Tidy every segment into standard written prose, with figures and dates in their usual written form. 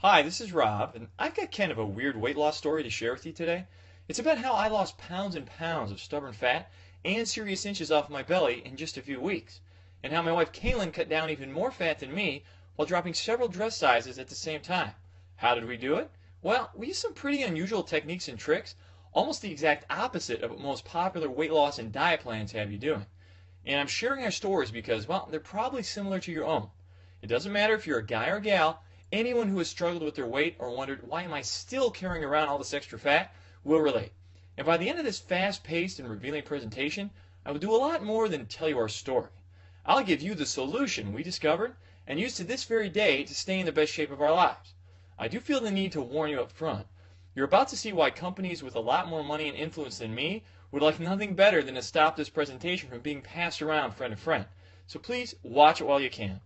Hi, this is Rob, and I've got kind of a weird weight loss story to share with you today. It's about how I lost pounds and pounds of stubborn fat and serious inches off my belly in just a few weeks, and how my wife Kaylin cut down even more fat than me while dropping several dress sizes at the same time. How did we do it? Well, we used some pretty unusual techniques and tricks, almost the exact opposite of what most popular weight loss and diet plans have you doing. And I'm sharing our stories because, well, they're probably similar to your own. It doesn't matter if you're a guy or a gal. Anyone who has struggled with their weight or wondered, why am I still carrying around all this extra fat, will relate. And by the end of this fast-paced and revealing presentation, I will do a lot more than tell you our story. I'll give you the solution we discovered and use to this very day to stay in the best shape of our lives. I do feel the need to warn you up front. You're about to see why companies with a lot more money and influence than me would like nothing better than to stop this presentation from being passed around friend to friend. So please watch it while you can.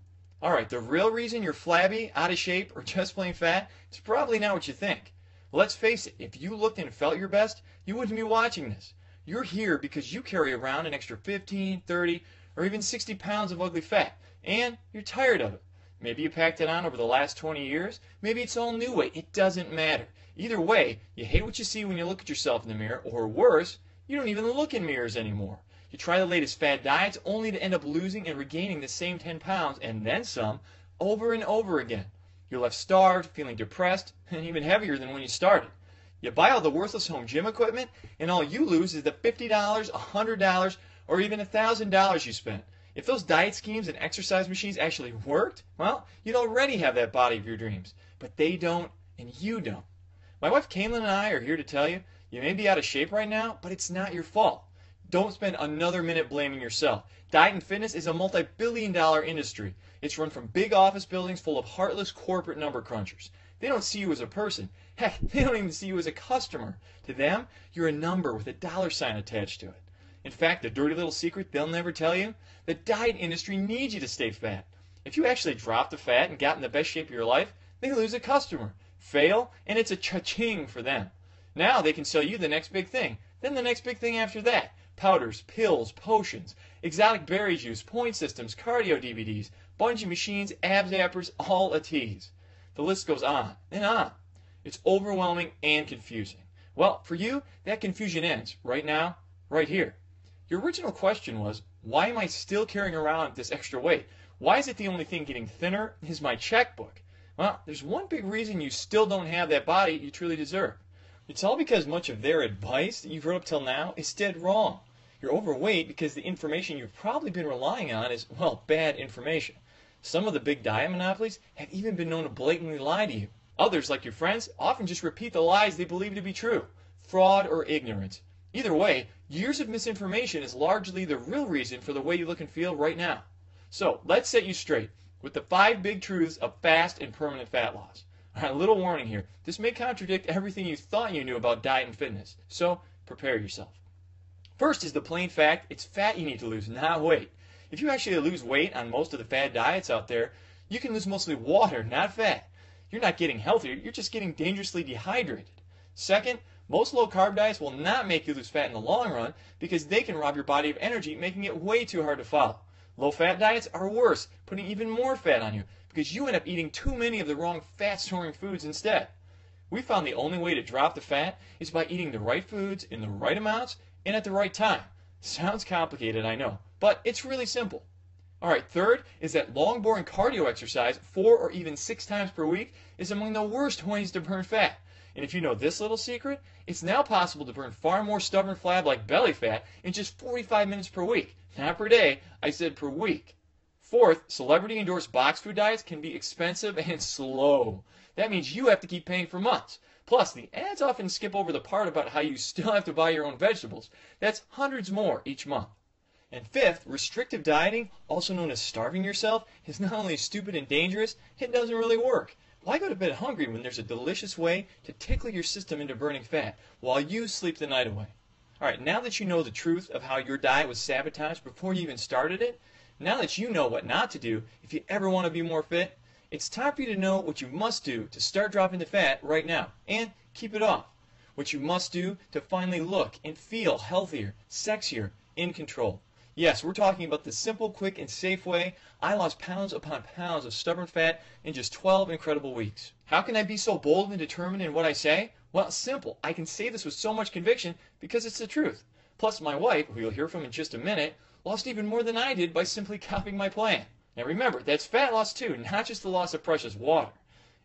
Alright, the real reason you're flabby, out of shape, or just plain fat is probably not what you think. Let's face it, if you looked and felt your best, you wouldn't be watching this. You're here because you carry around an extra 15, 30, or even 60 pounds of ugly fat, and you're tired of it. Maybe you packed it on over the last 20 years, maybe it's all new weight, it doesn't matter. Either way, you hate what you see when you look at yourself in the mirror, or worse, you don't even look in mirrors anymore. You try the latest fad diets only to end up losing and regaining the same 10 pounds and then some over and over again. You're left starved, feeling depressed, and even heavier than when you started. You buy all the worthless home gym equipment, and all you lose is the $50, $100, or even $1,000 you spent. If those diet schemes and exercise machines actually worked, well, you'd already have that body of your dreams. But they don't, and you don't. My wife Kaylin and I are here to tell you, you may be out of shape right now, but it's not your fault. Don't spend another minute blaming yourself. Diet and fitness is a multi-billion-dollar industry. It's run from big office buildings full of heartless corporate number crunchers. They don't see you as a person. Heck, they don't even see you as a customer. To them, you're a number with a dollar sign attached to it. In fact, the dirty little secret they'll never tell you, the diet industry needs you to stay fat. If you actually drop the fat and got in the best shape of your life, they lose a customer, fail, and it's a cha-ching for them. Now they can sell you the next big thing, then the next big thing after that. Powders, pills, potions, exotic berry juice, point systems, cardio DVDs, bungee machines, abs appers, all a tease. The list goes on and on. It's overwhelming and confusing. Well, for you, that confusion ends right now, right here. Your original question was, why am I still carrying around this extra weight? Why is it the only thing getting thinner is my checkbook? Well, there's one big reason you still don't have that body you truly deserve. It's all because much of their advice that you've heard up till now is dead wrong. You're overweight because the information you've probably been relying on is, well, bad information. Some of the big diet monopolies have even been known to blatantly lie to you. Others, like your friends, often just repeat the lies they believe to be true. Fraud or ignorance. Either way, years of misinformation is largely the real reason for the way you look and feel right now. So, let's set you straight with the 5 big truths of fast and permanent fat loss. Alright, a little warning here. This may contradict everything you thought you knew about diet and fitness, so prepare yourself. First is the plain fact, it's fat you need to lose, not weight. If you actually lose weight on most of the fad diets out there, you can lose mostly water, not fat. You're not getting healthier, you're just getting dangerously dehydrated. Second, most low-carb diets will not make you lose fat in the long run because they can rob your body of energy, making it way too hard to follow. Low-fat diets are worse, putting even more fat on you because you end up eating too many of the wrong fat-storing foods instead. We found the only way to drop the fat is by eating the right foods in the right amounts and at the right time. Sounds complicated, I know, but it's really simple. Alright, third is that long, boring cardio exercise 4 or even 6 times per week is among the worst ways to burn fat. And if you know this little secret, it's now possible to burn far more stubborn flab like belly fat in just 45 minutes per week. Not per day, I said per week. Fourth, celebrity-endorsed box food diets can be expensive and slow. That means you have to keep paying for months. Plus, the ads often skip over the part about how you still have to buy your own vegetables. That's hundreds more each month. And fifth, restrictive dieting, also known as starving yourself, is not only stupid and dangerous, it doesn't really work. Why go to bed hungry when there's a delicious way to tickle your system into burning fat while you sleep the night away? Alright, now that you know the truth of how your diet was sabotaged before you even started it, now that you know what not to do if you ever want to be more fit, it's time for you to know what you must do to start dropping the fat right now and keep it off. What you must do to finally look and feel healthier, sexier, in control. Yes, we're talking about the simple, quick, and safe way I lost pounds upon pounds of stubborn fat in just 12 incredible weeks. How can I be so bold and determined in what I say? Well, simple. I can say this with so much conviction because it's the truth. Plus, my wife, who you'll hear from in just a minute, lost even more than I did by simply copying my plan. Now remember, that's fat loss too, not just the loss of precious water.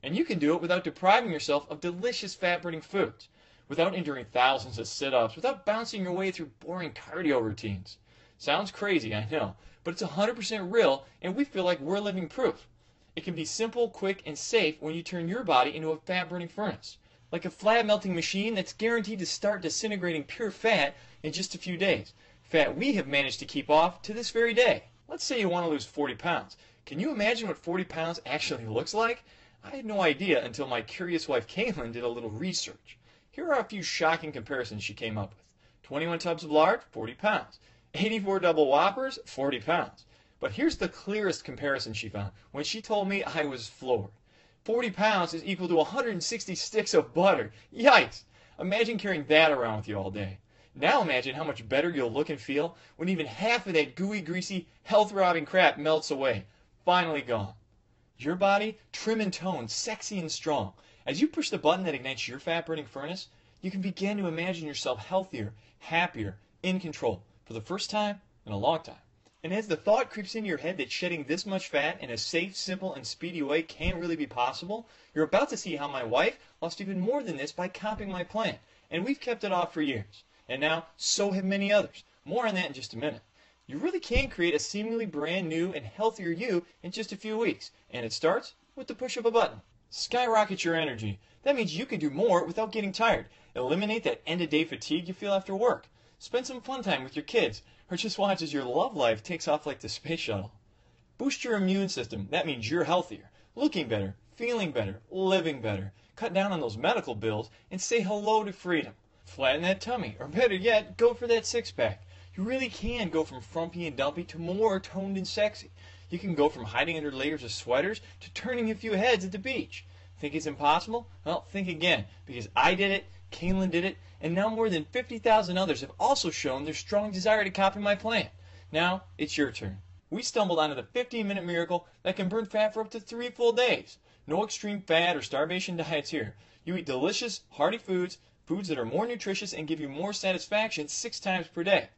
And you can do it without depriving yourself of delicious fat-burning foods, without enduring thousands of sit-ups, without bouncing your way through boring cardio routines. Sounds crazy, I know, but it's 100% real, and we feel like we're living proof. It can be simple, quick, and safe when you turn your body into a fat-burning furnace, like a flat-melting machine that's guaranteed to start disintegrating pure fat in just a few days. Fat we have managed to keep off to this very day. Let's say you want to lose 40 pounds. Can you imagine what 40 pounds actually looks like? I had no idea until my curious wife Caitlin did a little research. Here are a few shocking comparisons she came up with. 21 tubs of lard, 40 pounds. 84 double whoppers, 40 pounds. But here's the clearest comparison she found when she told me I was floored. 40 pounds is equal to 160 sticks of butter. Yikes! Imagine carrying that around with you all day. Now imagine how much better you'll look and feel when even half of that gooey, greasy, health-robbing crap melts away. Finally gone. Your body, trim and toned, sexy and strong. As you push the button that ignites your fat-burning furnace, you can begin to imagine yourself healthier, happier, in control, for the first time in a long time. And as the thought creeps into your head that shedding this much fat in a safe, simple, and speedy way can't really be possible, you're about to see how my wife lost even more than this by copying my plan. And we've kept it off for years. And now, so have many others. More on that in just a minute. You really can create a seemingly brand new and healthier you in just a few weeks. And it starts with the push of a button. Skyrocket your energy. That means you can do more without getting tired. Eliminate that end-of-day fatigue you feel after work. Spend some fun time with your kids, or just watch as your love life takes off like the space shuttle. Boost your immune system. That means you're healthier, looking better, feeling better, living better. Cut down on those medical bills and say hello to freedom. Flatten that tummy, or better yet, go for that six-pack. You really can go from frumpy and dumpy to more toned and sexy. You can go from hiding under layers of sweaters to turning a few heads at the beach. Think it's impossible? Well, think again, because I did it, Caitlin did it, and now more than 50,000 others have also shown their strong desire to copy my plan. Now, it's your turn. We stumbled onto the 15-minute miracle that can burn fat for up to 3 full days. No extreme fat or starvation diets here. You eat delicious, hearty foods, foods that are more nutritious and give you more satisfaction 6 times per day.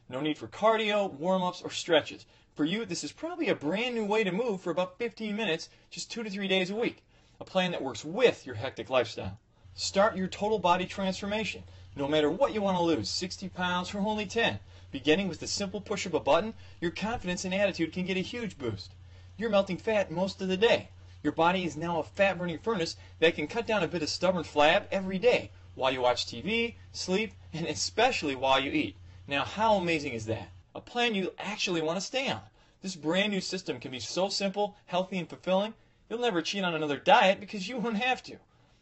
No need for cardio, warm-ups, or stretches. For you, this is probably a brand new way to move for about 15 minutes, just 2 to 3 days a week. A plan that works with your hectic lifestyle. Start your total body transformation. No matter what you want to lose, 60 pounds or only 10. Beginning with the simple push of a button, your confidence and attitude can get a huge boost. You're melting fat most of the day. Your body is now a fat-burning furnace that can cut down a bit of stubborn flab every day while you watch TV, sleep, and especially while you eat. Now, how amazing is that? A plan you actually want to stay on. This brand new system can be so simple, healthy, and fulfilling, you'll never cheat on another diet because you won't have to.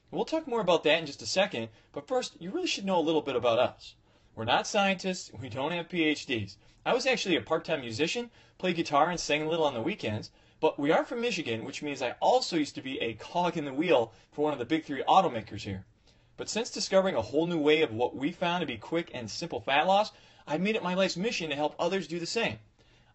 We'll talk more about that in just a second, but first, you really should know a little bit about us. We're not scientists, we don't have PhDs. I was actually a part-time musician, played guitar and sang a little on the weekends, but we are from Michigan, which means I also used to be a cog in the wheel for one of the big 3 automakers here. But since discovering a whole new way of what we found to be quick and simple fat loss, I've made it my life's mission to help others do the same.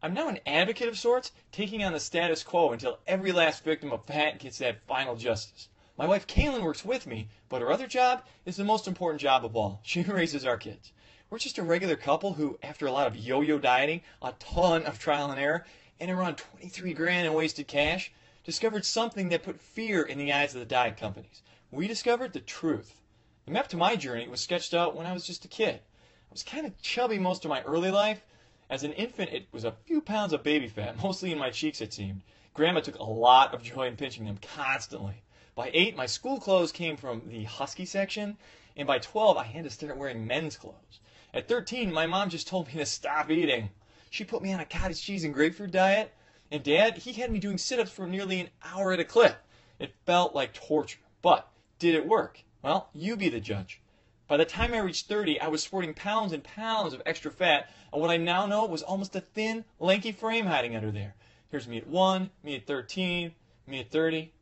I'm now an advocate of sorts, taking on the status quo until every last victim of fat gets that final justice. My wife Caitlin works with me, but her other job is the most important job of all. She raises our kids. We're just a regular couple who, after a lot of yo-yo dieting, a ton of trial and error, and around 23 grand in wasted cash, discovered something that put fear in the eyes of the diet companies. We discovered the truth. The map to my journey was sketched out when I was just a kid. I was kind of chubby most of my early life. As an infant, it was a few pounds of baby fat, mostly in my cheeks it seemed. Grandma took a lot of joy in pinching them constantly. By 8, my school clothes came from the husky section, and by 12, I had to start wearing men's clothes. At 13, my mom just told me to stop eating. She put me on a cottage cheese and grapefruit diet, and Dad, he had me doing sit-ups for nearly an hour at a clip. It felt like torture, but did it work? Well, you be the judge. By the time I reached 30, I was sporting pounds and pounds of extra fat, and what I now know was almost a thin, lanky frame hiding under there. Here's me at 1, me at 13, me at 30.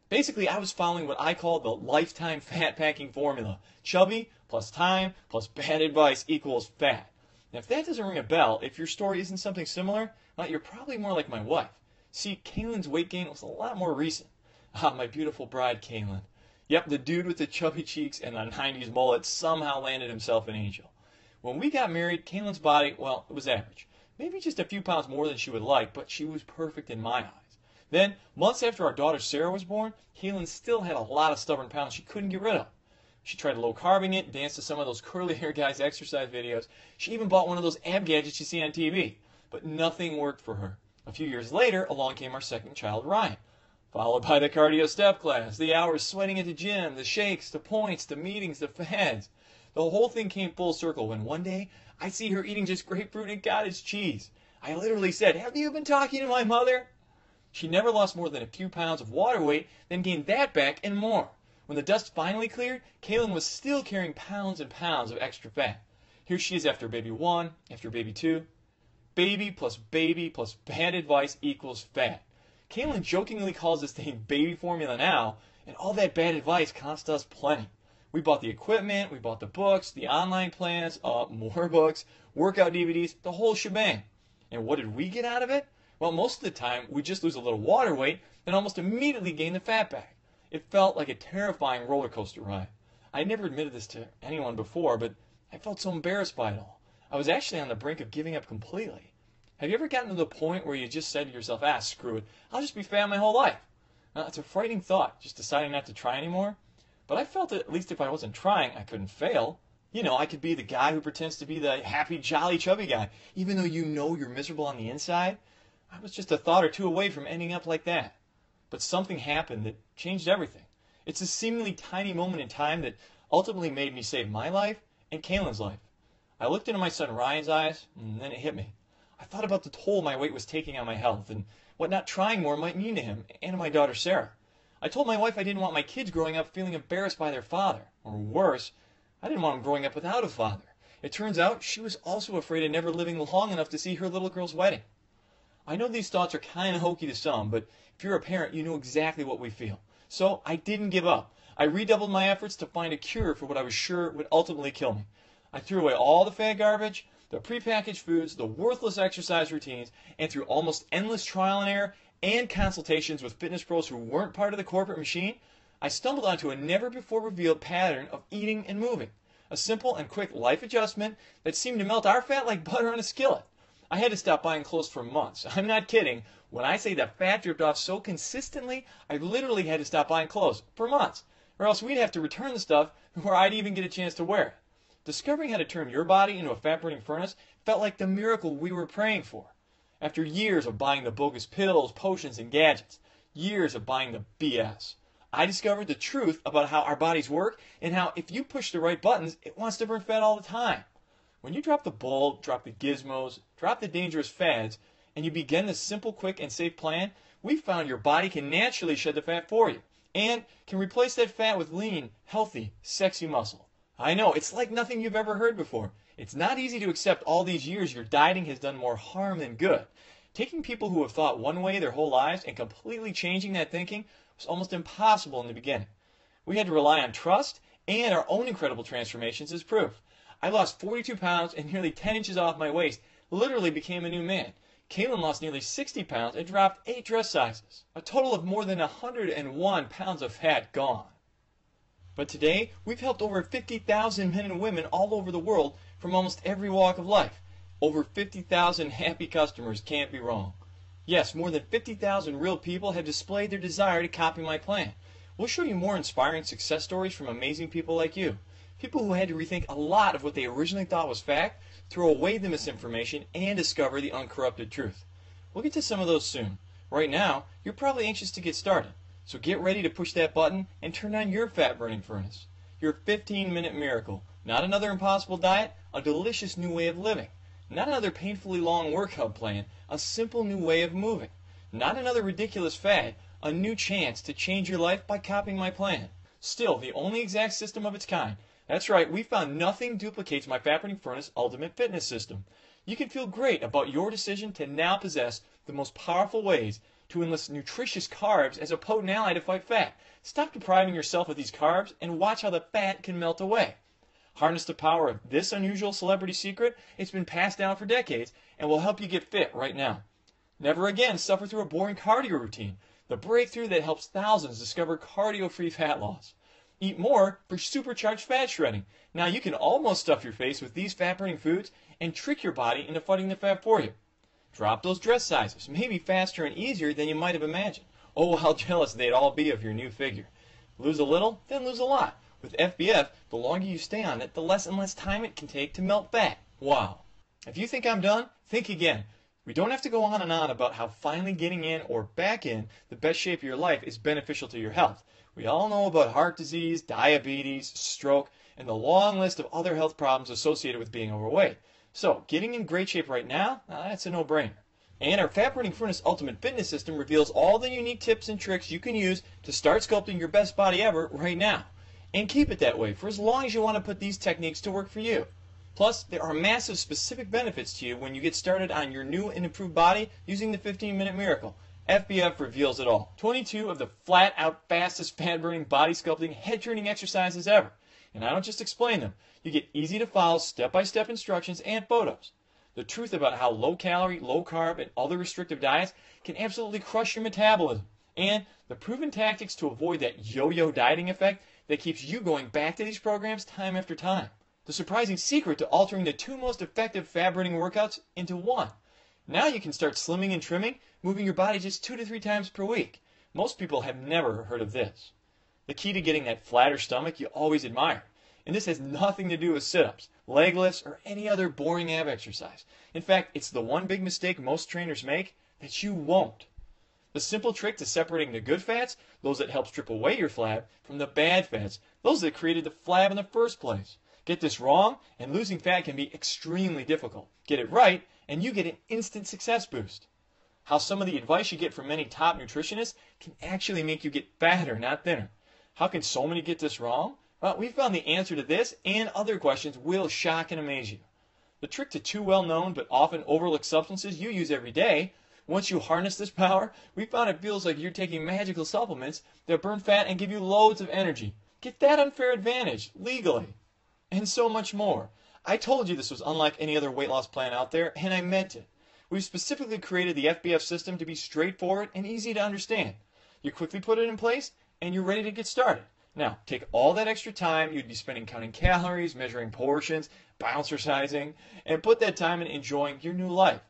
Basically, I was following what I call the lifetime fat packing formula. Chubby plus time plus bad advice equals fat. Now, if that doesn't ring a bell, if your story isn't something similar, well, you're probably more like my wife. See, Kaylin's weight gain was a lot more recent. Ah, my beautiful bride, Kaylin. Yep, the dude with the chubby cheeks and the 90s mullet somehow landed himself an angel. When we got married, Kaylin's body, well, it was average. Maybe just a few pounds more than she would like, but she was perfect in my eyes. Then, months after our daughter Sarah was born, Kaylin still had a lot of stubborn pounds she couldn't get rid of. She tried low-carbing it, danced to some of those curly hair guys' exercise videos. She even bought one of those ab gadgets you see on TV. But nothing worked for her. A few years later, along came our second child, Ryan. Followed by the cardio step class, the hours sweating at the gym, the shakes, the points, the meetings, the fads. The whole thing came full circle when one day I see her eating just grapefruit and cottage cheese. I literally said, "Have you been talking to my mother?" She never lost more than a few pounds of water weight, then gained that back and more. When the dust finally cleared, Kaylin was still carrying pounds and pounds of extra fat. Here she is after baby 1, after baby 2. Baby plus bad advice equals fat. Kaylin jokingly calls this thing baby formula now, and all that bad advice cost us plenty. We bought the equipment, we bought the books, the online plans, more books, workout DVDs, the whole shebang. And what did we get out of it? Well, most of the time, we just lose a little water weight, then almost immediately gain the fat back. It felt like a terrifying roller coaster ride. I never admitted this to anyone before, but I felt so embarrassed by it all. I was actually on the brink of giving up completely. Have you ever gotten to the point where you just said to yourself, screw it, I'll just be fat my whole life? Now, it's a frightening thought, just deciding not to try anymore. But I felt that at least if I wasn't trying, I couldn't fail. You know, I could be the guy who pretends to be the happy, jolly, chubby guy, even though you know you're miserable on the inside. I was just a thought or two away from ending up like that. But something happened that changed everything. It's a seemingly tiny moment in time that ultimately made me save my life and Kaylin's life. I looked into my son Ryan's eyes, and then it hit me. I thought about the toll my weight was taking on my health and what not trying more might mean to him and to my daughter Sarah. I told my wife I didn't want my kids growing up feeling embarrassed by their father. Or worse, I didn't want them growing up without a father. It turns out she was also afraid of never living long enough to see her little girl's wedding. I know these thoughts are kind of hokey to some, but if you're a parent, you know exactly what we feel. So I didn't give up. I redoubled my efforts to find a cure for what I was sure would ultimately kill me. I threw away all the fat garbage, the prepackaged foods, the worthless exercise routines, and through almost endless trial and error and consultations with fitness pros who weren't part of the corporate machine, I stumbled onto a never-before-revealed pattern of eating and moving. A simple and quick life adjustment that seemed to melt our fat like butter on a skillet. I had to stop buying clothes for months. I'm not kidding. When I say that fat dripped off so consistently, I literally had to stop buying clothes for months. Or else we'd have to return the stuff before I'd even get a chance to wear it. Discovering how to turn your body into a fat-burning furnace felt like the miracle we were praying for. After years of buying the bogus pills, potions, and gadgets, years of buying the BS, I discovered the truth about how our bodies work and how if you push the right buttons, it wants to burn fat all the time. When you drop the ball, drop the gizmos, drop the dangerous fads, and you begin this simple, quick, and safe plan, we found your body can naturally shed the fat for you and can replace that fat with lean, healthy, sexy muscle. I know, it's like nothing you've ever heard before. It's not easy to accept all these years your dieting has done more harm than good. Taking people who have thought one way their whole lives and completely changing that thinking was almost impossible in the beginning. We had to rely on trust and our own incredible transformations as proof. I lost 42 pounds and nearly 10 inches off my waist, literally became a new man. Kaylin lost nearly 60 pounds and dropped 8 dress sizes. A total of more than 101 pounds of fat gone. But today, we've helped over 50,000 men and women all over the world from almost every walk of life. Over 50,000 happy customers can't be wrong. Yes, more than 50,000 real people have displayed their desire to copy my plan. We'll show you more inspiring success stories from amazing people like you. People who had to rethink a lot of what they originally thought was fact, throw away the misinformation, and discover the uncorrupted truth. We'll get to some of those soon. Right now, you're probably anxious to get started. So get ready to push that button and turn on your fat-burning furnace. Your 15-minute miracle. Not another impossible diet, a delicious new way of living. Not another painfully long workout plan, a simple new way of moving. Not another ridiculous fad, a new chance to change your life by copying my plan. Still, the only exact system of its kind. That's right, we found nothing duplicates my fat-burning furnace ultimate fitness system. You can feel great about your decision to now possess the most powerful ways to enlist nutritious carbs as a potent ally to fight fat. Stop depriving yourself of these carbs and watch how the fat can melt away. Harness the power of this unusual celebrity secret. It's been passed down for decades and will help you get fit right now. Never again suffer through a boring cardio routine. The breakthrough that helps thousands discover cardio-free fat loss. Eat more for supercharged fat shredding. Now you can almost stuff your face with these fat-burning foods and trick your body into fighting the fat for you. Drop those dress sizes, maybe faster and easier than you might have imagined. Oh, how jealous they'd all be of your new figure. Lose a little, then lose a lot. With FBF, the longer you stay on it, the less and less time it can take to melt fat. Wow. If you think I'm done, think again. We don't have to go on and on about how finally getting in or back in the best shape of your life is beneficial to your health. We all know about heart disease, diabetes, stroke, and the long list of other health problems associated with being overweight. So, getting in great shape right now, that's a no-brainer. And our Fat Burning Furnace Ultimate Fitness System reveals all the unique tips and tricks you can use to start sculpting your best body ever right now. And keep it that way for as long as you want to put these techniques to work for you. Plus, there are massive specific benefits to you when you get started on your new and improved body using the 15-minute miracle. FBF reveals it all. 22 of the flat-out fastest fat-burning body sculpting head-turning exercises ever. And I don't just explain them. You get easy-to-follow step-by-step instructions and photos. The truth about how low-calorie, low-carb, and other restrictive diets can absolutely crush your metabolism. And the proven tactics to avoid that yo-yo dieting effect that keeps you going back to these programs time after time. The surprising secret to altering the two most effective fat-burning workouts into one. Now you can start slimming and trimming, moving your body just 2 to 3 times per week. Most people have never heard of this. The key to getting that flatter stomach you always admire. And this has nothing to do with sit-ups, leg lifts, or any other boring ab exercise. In fact, it's the one big mistake most trainers make that you won't. The simple trick to separating the good fats, those that help strip away your flab, from the bad fats, those that created the flab in the first place. Get this wrong, and losing fat can be extremely difficult. Get it right, and you get an instant success boost. How some of the advice you get from many top nutritionists can actually make you get fatter, not thinner. How can so many get this wrong? Well, we found the answer to this and other questions will shock and amaze you. The trick to two well-known but often overlooked substances you use every day. Once you harness this power, we found it feels like you're taking magical supplements that burn fat and give you loads of energy. Get that unfair advantage, legally. And so much more. I told you this was unlike any other weight loss plan out there, and I meant it. We've specifically created the FBF system to be straightforward and easy to understand. You quickly put it in place, and you're ready to get started. Now, take all that extra time you'd be spending counting calories, measuring portions, bouncercising, and put that time in enjoying your new life.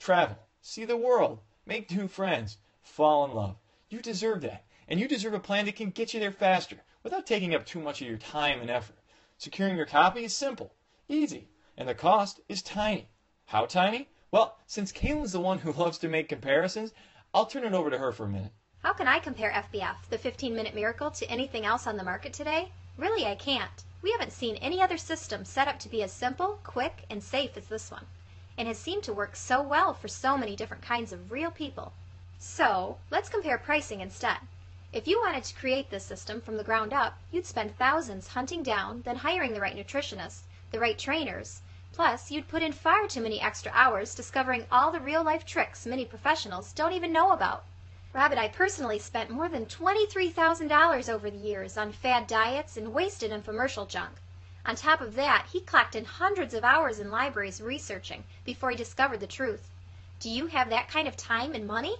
Travel. See the world, make new friends, fall in love. You deserve that, and you deserve a plan that can get you there faster without taking up too much of your time and effort. Securing your copy is simple, easy, and the cost is tiny. How tiny? Well, since Kaylin's the one who loves to make comparisons, I'll turn it over to her for a minute. How can I compare FBF, the 15-minute miracle, to anything else on the market today? Really, I can't. We haven't seen any other system set up to be as simple, quick, and safe as this one, and has seemed to work so well for so many different kinds of real people. So, let's compare pricing instead. If you wanted to create this system from the ground up, you'd spend thousands hunting down, then hiring the right nutritionists, the right trainers. Plus, you'd put in far too many extra hours discovering all the real-life tricks many professionals don't even know about. Rob and I personally spent more than $23,000 over the years on fad diets and wasted infomercial junk. On top of that, he clocked in hundreds of hours in libraries researching before he discovered the truth. Do you have that kind of time and money?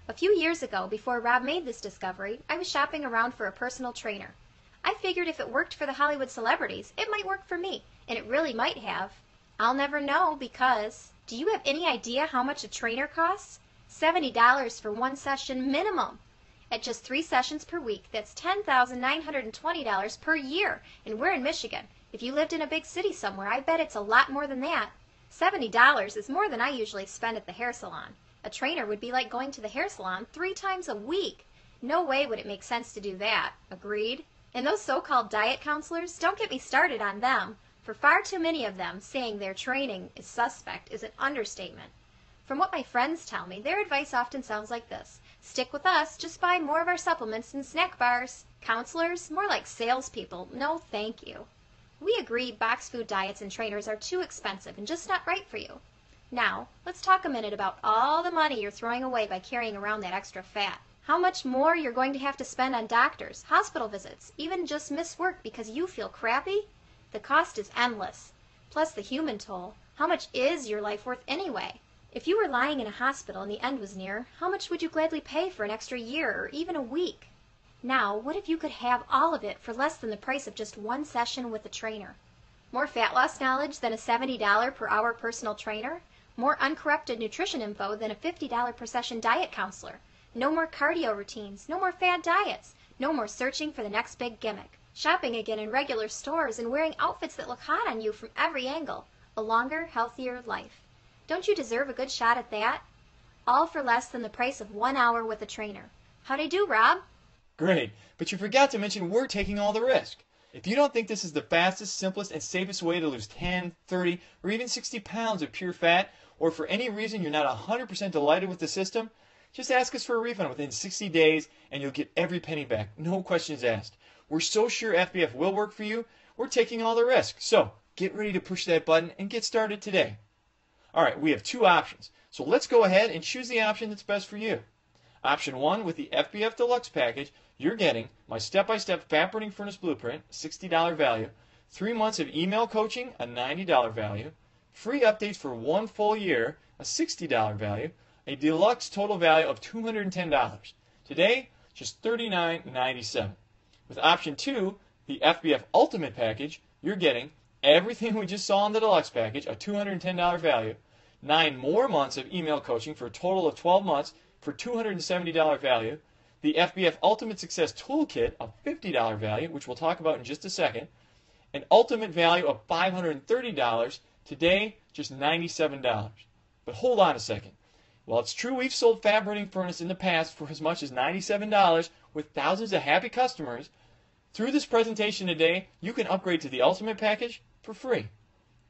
A few years ago, before Rob made this discovery, I was shopping around for a personal trainer. I figured if it worked for the Hollywood celebrities, it might work for me, and it really might have. I'll never know because... Do you have any idea how much a trainer costs? $70 for one session minimum. At just 3 sessions per week, that's $10,920 per year, and we're in Michigan. If you lived in a big city somewhere, I bet it's a lot more than that. $70 is more than I usually spend at the hair salon. A trainer would be like going to the hair salon 3 times a week. No way would it make sense to do that. Agreed? And those so-called diet counselors, don't get me started on them. For far too many of them, saying their training is suspect is an understatement. From what my friends tell me, their advice often sounds like this. Stick with us, just buy more of our supplements and snack bars. Counselors? More like salespeople. No, thank you. We agree box food diets and trainers are too expensive and just not right for you. Now, let's talk a minute about all the money you're throwing away by carrying around that extra fat. How much more you're going to have to spend on doctors, hospital visits, even just miss work because you feel crappy? The cost is endless. Plus the human toll. How much is your life worth anyway? If you were lying in a hospital and the end was near, how much would you gladly pay for an extra year or even a week? Now, what if you could have all of it for less than the price of just one session with a trainer? More fat loss knowledge than a $70 per hour personal trainer? More uncorrupted nutrition info than a $50 per session diet counselor? No more cardio routines, no more fad diets, no more searching for the next big gimmick. Shopping again in regular stores and wearing outfits that look hot on you from every angle. A longer, healthier life. Don't you deserve a good shot at that? All for less than the price of 1 hour with a trainer. How'd I do, Rob? Great, but you forgot to mention we're taking all the risk. If you don't think this is the fastest, simplest, and safest way to lose 10, 30, or even 60 pounds of pure fat, or for any reason you're not 100% delighted with the system, just ask us for a refund within 60 days and you'll get every penny back. No questions asked. We're so sure FBF will work for you, we're taking all the risk. So get ready to push that button and get started today. All right, we have two options. So let's go ahead and choose the option that's best for you. Option 1, with the FBF Deluxe package, you're getting my step-by-step fat burning furnace blueprint, $60 value, 3 months of email coaching, a $90 value, free updates for 1 full year, a $60 value, a deluxe total value of $210. Today, just $39.97. With option 2, the FBF Ultimate package, you're getting everything we just saw in the Deluxe package, a $210 value, 9 more months of email coaching for a total of 12 months for $270 value, the FBF Ultimate Success Toolkit, a $50 value, which we'll talk about in just a second, an ultimate value of $530, today just $97. But hold on a second. While it's true we've sold fat burning furnace in the past for as much as $97 with thousands of happy customers, through this presentation today, you can upgrade to the Ultimate package for free.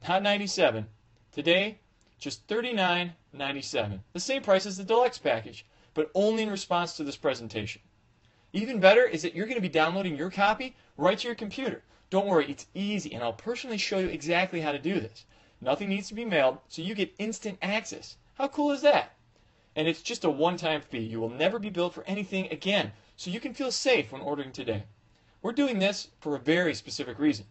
Not $97. Today, just $39.97. The same price as the Deluxe package, but only in response to this presentation. Even better is that you're going to be downloading your copy right to your computer. Don't worry, it's easy, and I'll personally show you exactly how to do this. Nothing needs to be mailed, so you get instant access. How cool is that? And it's just a one-time fee. You will never be billed for anything again, so you can feel safe when ordering today. We're doing this for a very specific reason.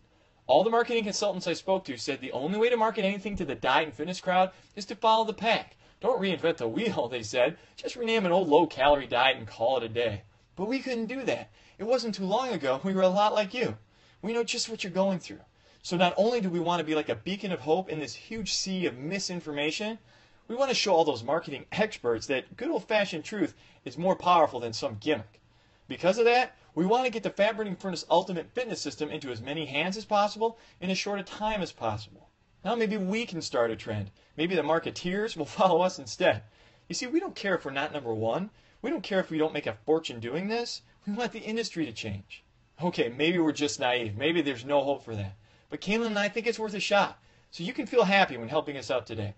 All the marketing consultants I spoke to said the only way to market anything to the diet and fitness crowd is to follow the pack. Don't reinvent the wheel, they said. Just rename an old low-calorie diet and call it a day. But we couldn't do that. It wasn't too long ago. We were a lot like you. We know just what you're going through. So not only do we want to be like a beacon of hope in this huge sea of misinformation, we want to show all those marketing experts that good old-fashioned truth is more powerful than some gimmick. Because of that, we want to get the Fat Burning Furnace Ultimate Fitness System into as many hands as possible in as short a time as possible. Now maybe we can start a trend. Maybe the marketeers will follow us instead. You see, we don't care if we're not number one. We don't care if we don't make a fortune doing this. We want the industry to change. Okay, maybe we're just naive. Maybe there's no hope for that. But Kaylin and I think it's worth a shot. So you can feel happy when helping us out today.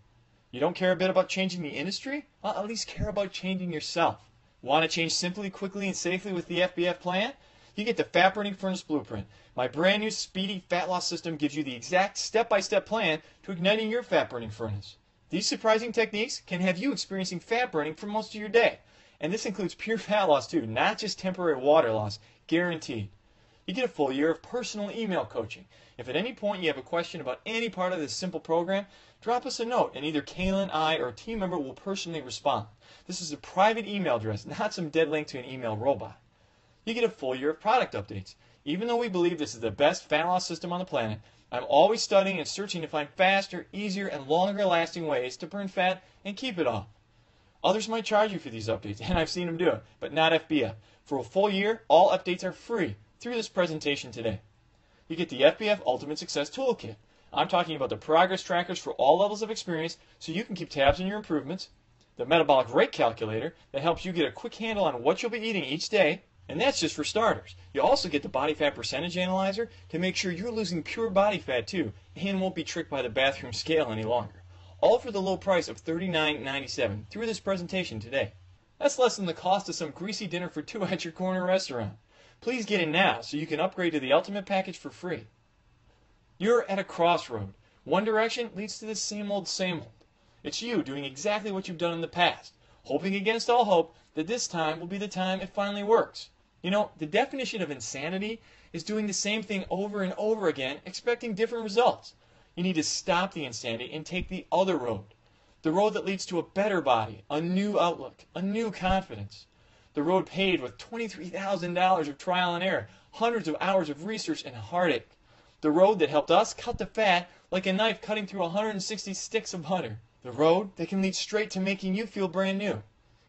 You don't care a bit about changing the industry? Well, at least care about changing yourself. Want to change simply, quickly, and safely with the FBF plan? You get the Fat Burning Furnace Blueprint. My brand new speedy fat loss system gives you the exact step-by-step plan to igniting your fat burning furnace. These surprising techniques can have you experiencing fat burning for most of your day. And this includes pure fat loss too, not just temporary water loss, guaranteed. You get a full year of personal email coaching. If at any point you have a question about any part of this simple program, drop us a note and either Kaylin, I, or a team member will personally respond. This is a private email address, not some dead link to an email robot. You get a full year of product updates. Even though we believe this is the best fat loss system on the planet, I'm always studying and searching to find faster, easier, and longer lasting ways to burn fat and keep it off. Others might charge you for these updates, and I've seen them do it, but not FBF. For a full year, all updates are free through this presentation today. You get the FBF Ultimate Success Toolkit. I'm talking about the progress trackers for all levels of experience so you can keep tabs on your improvements, the metabolic rate calculator that helps you get a quick handle on what you'll be eating each day, and that's just for starters. You also get the body fat percentage analyzer to make sure you're losing pure body fat too and won't be tricked by the bathroom scale any longer. All for the low price of $39.97 through this presentation today. That's less than the cost of some greasy dinner for two at your corner restaurant. Please get in now so you can upgrade to the Ultimate package for free. You're at a crossroad. One direction leads to the same old, same old. It's you doing exactly what you've done in the past, hoping against all hope that this time will be the time it finally works. You know, the definition of insanity is doing the same thing over and over again, expecting different results. You need to stop the insanity and take the other road. The road that leads to a better body, a new outlook, a new confidence. The road paved with $23,000 of trial and error, hundreds of hours of research and heartache. The road that helped us cut the fat like a knife cutting through 160 sticks of butter. The road that can lead straight to making you feel brand new.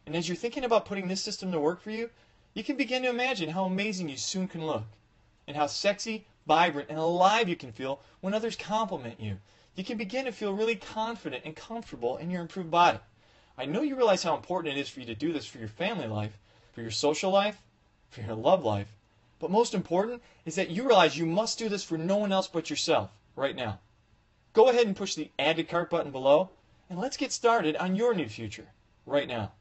And as you're thinking about putting this system to work for you, you can begin to imagine how amazing you soon can look, and how sexy, vibrant, and alive you can feel when others compliment you. You can begin to feel really confident and comfortable in your improved body. I know you realize how important it is for you to do this for your family life, for your social life, for your love life. But most important is that you realize you must do this for no one else but yourself right now. Go ahead and push the Add to Cart button below, and let's get started on your new future right now.